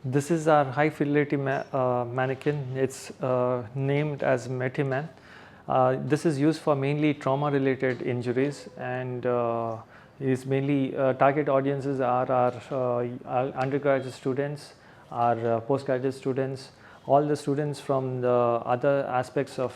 This is our high fidelity mannequin. It's named as Metiman. This is used for mainly trauma related injuries, and is mainly target audiences are our undergraduate students, our postgraduate students, all the students from the other aspects of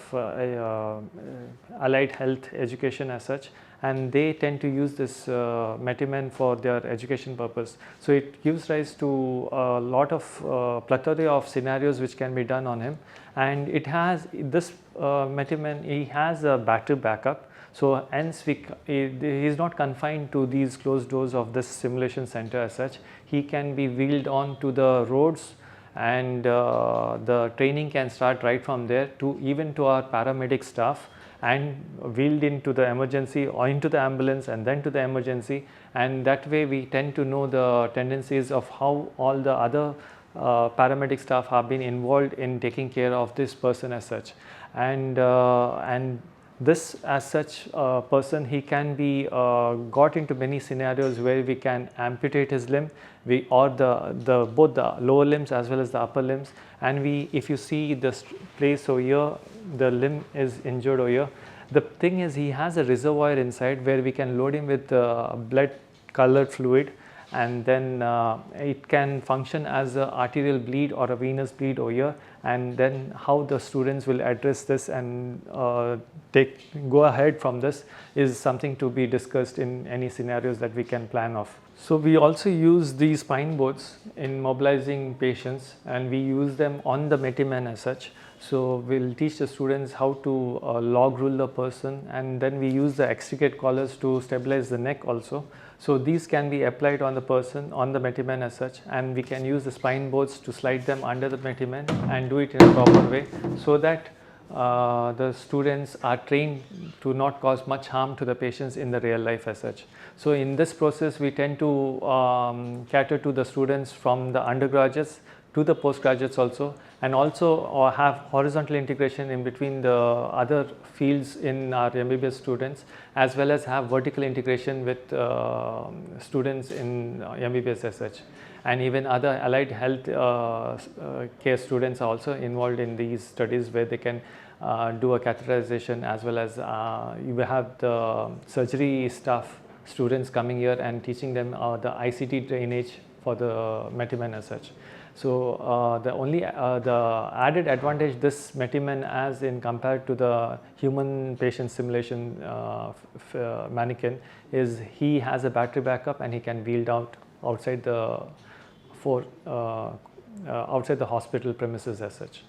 allied health education as such, and they tend to use this Metiman for their education purpose. So it gives rise to a lot of plethora of scenarios which can be done on him, and it has this Metiman, he has a battery backup. So hence he is not confined to these closed doors of this simulation center as such. He can be wheeled on to the roads, and the training can start right from there to even to our paramedic staff, and wheeled into the emergency or into the ambulance and then to the emergency, and that way we tend to know the tendencies of how all the other paramedic staff have been involved in taking care of this person as such. And this as such person, he can be got into many scenarios where we can amputate his limb, or the both the lower limbs as well as the upper limbs, and if you see this place over here, the limb is injured over here. The thing is, he has a reservoir inside where we can load him with blood colored fluid, and then it can function as an arterial bleed or a venous bleed over here, and then how the students will address this and go ahead from this is something to be discussed in any scenarios that we can plan of. So we also use these spine boards in mobilizing patients, and we use them on the Metiman as such. So we'll teach the students how to log rule the person, and then we use the extricate collars to stabilize the neck also. So these can be applied on the person, on the Metiman as such, and we can use the spine boards to slide them under the Metiman and do it in a proper way, so that the students are trained to not cause much harm to the patients in the real life as such. So in this process, we tend to cater to the students from the undergraduates to the postgraduates also, and also have horizontal integration in between the other fields in our MBBS students, as well as have vertical integration with students in MBBS as such. And even other allied health care students are also involved in these studies, where they can do a catheterization, as well as you have the surgery staff students coming here and teaching them the ICT drainage for the Metiman as such. So the added advantage this Metiman has in compared to the human patient simulation mannequin is he has a battery backup, and he can wheeled out outside the outside the hospital premises as such.